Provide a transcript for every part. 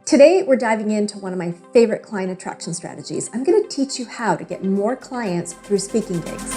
Today, we're diving into one of my favorite client attraction strategies. I'm going to teach you how to get more clients through speaking gigs.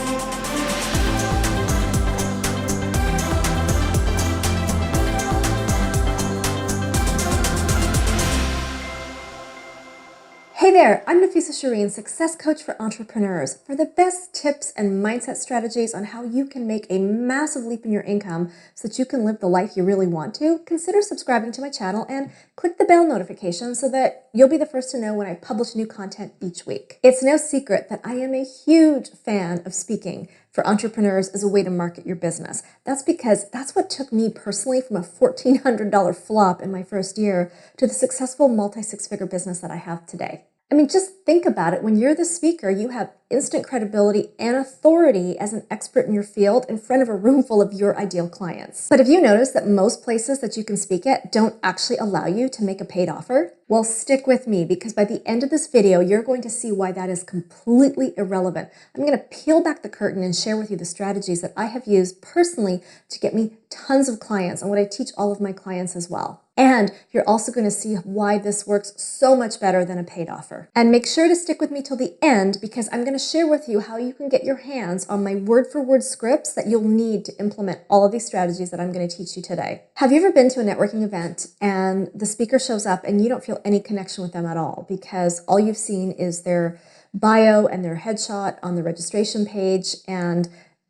Hey there, I'm Nafissa Shireen, success coach for entrepreneurs. For the best tips and mindset strategies on how you can make a massive leap in your income so that you can live the life you really want to, consider subscribing to my channel and click the bell notification so that you'll be the first to know when I publish new content each week. It's no secret that I am a huge fan of speaking for entrepreneurs as a way to market your business. That's because that's what took me personally from a $1,400 flop in my first year to the successful multi-six-figure business that I have today. I mean, just think about it. When you're the speaker, you have instant credibility and authority as an expert in your field in front of a room full of your ideal clients. But have you noticed that most places that you can speak at don't actually allow you to make a paid offer? Well, stick with me because by the end of this video, you're going to see why that is completely irrelevant. I'm going to peel back the curtain and share with you the strategies that I have used personally to get me tons of clients and what I teach all of my clients as well. And you're also going to see why this works so much better than a paid offer. And make sure to stick with me till the end because I'm going to share with you how you can get your hands on my word-for-word scripts that you'll need to implement all of these strategies that I'm going to teach you today. Have you ever been to a networking event and the speaker shows up and you don't feel any connection with them at all because all you've seen is their bio and their headshot on the registration page and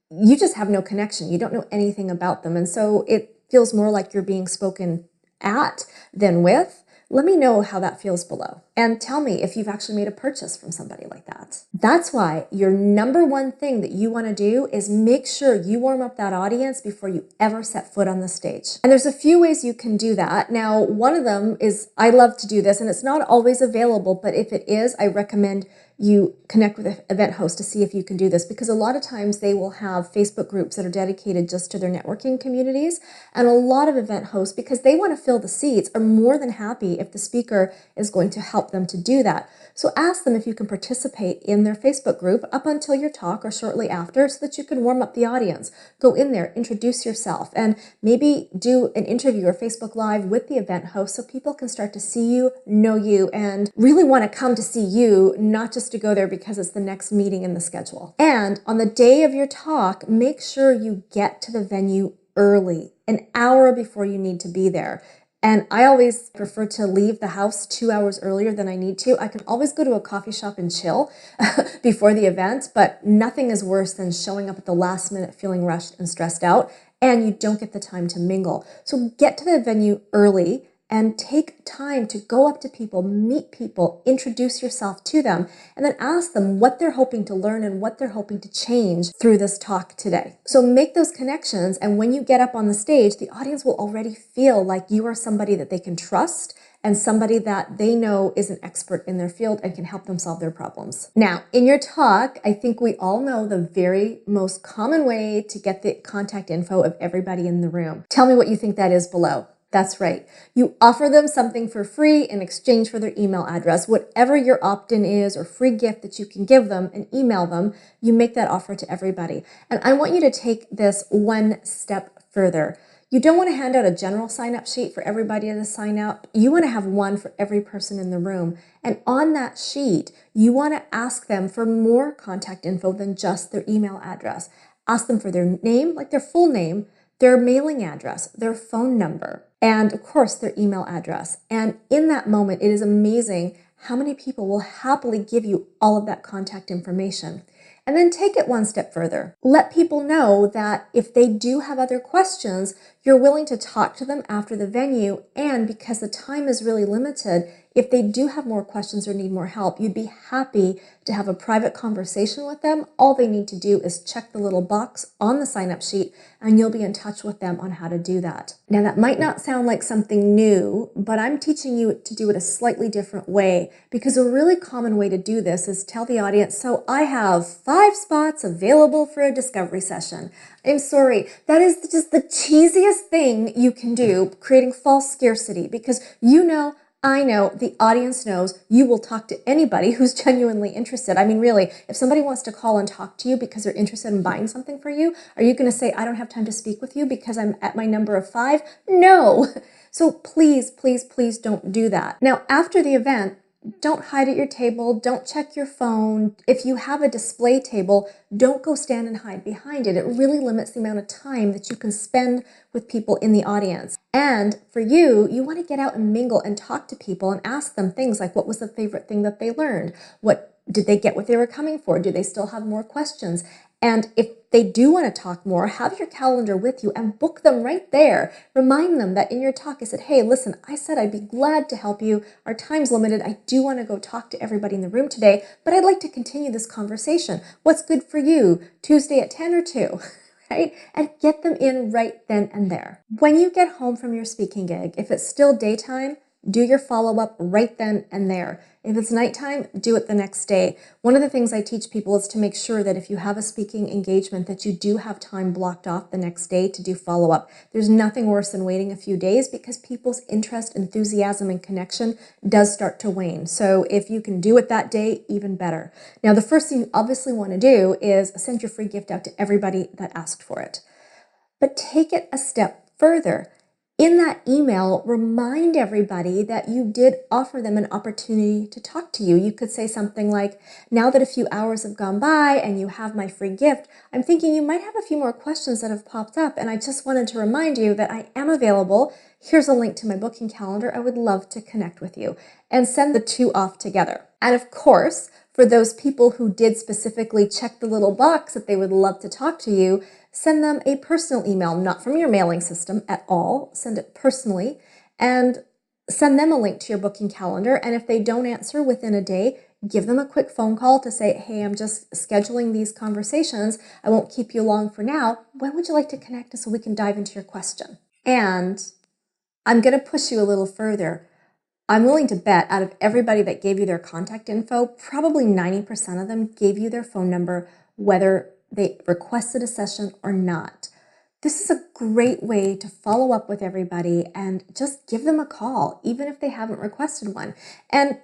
you just have no connection. You don't know anything about them. And so it feels more like you're being spoken at than with? Let me know how that feels below. And tell me if you've actually made a purchase from somebody like that. That's why your number one thing that you want to do is make sure you warm up that audience before you ever set foot on the stage. And there's a few ways you can do that. Now, one of them is I love to do this, and it's not always available, but if it is, I recommend you connect with an event host to see if you can do this because a lot of times they will have Facebook groups that are dedicated just to their networking communities. And a lot of event hosts, because they want to fill the seats, are more than happy if the speaker is going to help them to do that. So ask them if you can participate in their Facebook group up until your talk or shortly after so that you can warm up the audience. Go in there, introduce yourself, and maybe do an interview or Facebook Live with the event host so people can start to see you, know you, and really want to come to see you, not just to go there because it's the next meeting in the schedule. And on the day of your talk, make sure you get to the venue early, an hour before you need to be there. And I always prefer to leave the house 2 hours earlier than I need to. I can always go to a coffee shop and chill before the event, but nothing is worse than showing up at the last minute feeling rushed and stressed out, and you don't get the time to mingle. So get to the venue early and take time to go up to people, meet people, introduce yourself to them, and then ask them what they're hoping to learn and what they're hoping to change through this talk today. So make those connections, and when you get up on the stage, the audience will already feel like you are somebody that they can trust and somebody that they know is an expert in their field and can help them solve their problems. Now, in your talk, I think we all know the very most common way to get the contact info of everybody in the room. Tell me what you think that is below. That's right. You offer them something for free in exchange for their email address. Whatever your opt-in is or free gift that you can give them and email them, you make that offer to everybody. And I want you to take this one step further. You don't want to hand out a general sign-up sheet for everybody to sign up. You want to have one for every person in the room. And on that sheet, you want to ask them for more contact info than just their email address. Ask them for their name, like their full name, their mailing address, their phone number, and of course their email address. And in that moment, it is amazing how many people will happily give you all of that contact information. And then take it one step further. Let people know that if they do have other questions, you're willing to talk to them after the venue. And because the time is really limited, if they do have more questions or need more help, you'd be happy to have a private conversation with them. All they need to do is check the little box on the sign-up sheet and you'll be in touch with them on how to do that. Now, that might not sound like something new, but I'm teaching you to do it a slightly different way because a really common way to do this is tell the audience, so I have 5 spots available for a discovery session. I'm sorry, that is just the cheesiest thing you can do, creating false scarcity because you know, I know, the audience knows you will talk to anybody who's genuinely interested. I mean, really, if somebody wants to call and talk to you because they're interested in buying something for you, are you going to say, I don't have time to speak with you because I'm at my number of 5? No. So please, please, please don't do that. Now, after the event, don't hide at your table. Don't check your phone. If you have a display table, don't go stand and hide behind it. It really limits the amount of time that you can spend with people in the audience. And for you, you want to get out and mingle and talk to people and ask them things like, what was the favorite thing that they learned? What did they get what they were coming for? Do they still have more questions? And if they do want to talk more, have your calendar with you and book them right there. Remind them that in your talk, I said, hey, listen, I said I'd be glad to help you. Our time's limited. I do want to go talk to everybody in the room today, but I'd like to continue this conversation. What's good for you? Tuesday at 10 or 2? Right? And get them in right then and there. When you get home from your speaking gig, if it's still daytime, do your follow-up right then and there. If it's nighttime, do it the next day. One of the things I teach people is to make sure that if you have a speaking engagement that you do have time blocked off the next day to do follow-up. There's nothing worse than waiting a few days because people's interest, enthusiasm, and connection does start to wane. So if you can do it that day, even better. Now, the first thing you obviously want to do is send your free gift out to everybody that asked for it. But take it a step further. In that email, remind everybody that you did offer them an opportunity to talk to you. You could say something like, now that a few hours have gone by and you have my free gift, I'm thinking you might have a few more questions that have popped up, and I just wanted to remind you that I am available. Here's a link to my booking calendar. I would love to connect with you, and send the two off together. And of course, for those people who did specifically check the little box that they would love to talk to you, send them a personal email, not from your mailing system at all. Send it personally and send them a link to your booking calendar. And if they don't answer within a day, give them a quick phone call to say, hey, I'm just scheduling these conversations. I won't keep you long for now. When would you like to connect so we can dive into your question? And I'm going to push you a little further. I'm willing to bet out of everybody that gave you their contact info, probably 90% of them gave you their phone number, whether they requested a session or not. This is a great way to follow up with everybody and just give them a call, even if they haven't requested one. And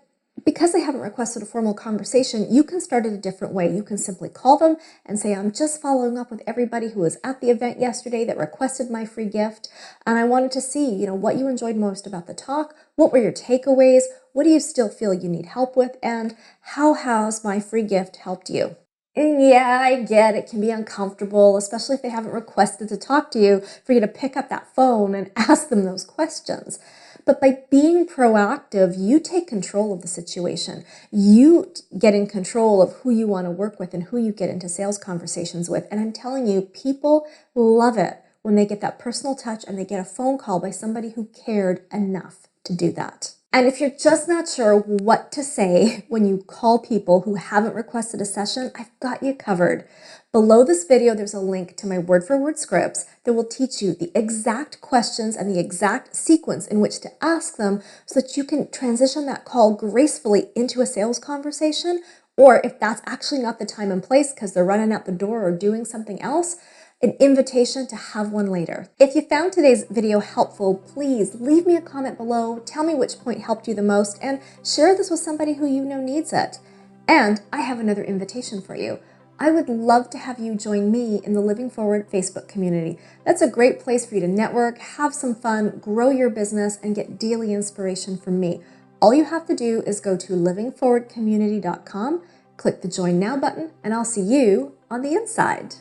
because they haven't requested a formal conversation, you can start it a different way. You can simply call them and say, I'm just following up with everybody who was at the event yesterday that requested my free gift. And I wanted to see, what you enjoyed most about the talk. What were your takeaways? What do you still feel you need help with? And how has my free gift helped you? And yeah, I get it can be uncomfortable, especially if they haven't requested to talk to you, for you to pick up that phone and ask them those questions. But by being proactive, you take control of the situation. You get in control of who you want to work with and who you get into sales conversations with. And I'm telling you, people love it when they get that personal touch and they get a phone call by somebody who cared enough to do that. And if you're just not sure what to say when you call people who haven't requested a session, I've got you covered. Below this video, there's a link to my word-for-word scripts that will teach you the exact questions and the exact sequence in which to ask them so that you can transition that call gracefully into a sales conversation, or if that's actually not the time and place because they're running out the door or doing something else, an invitation to have one later. If you found today's video helpful, please leave me a comment below, tell me which point helped you the most, and share this with somebody who you know needs it. And I have another invitation for you. I would love to have you join me in the Living Forward Facebook community. That's a great place for you to network, have some fun, grow your business, and get daily inspiration from me. All you have to do is go to livingforwardcommunity.com, click the Join Now button, and I'll see you on the inside.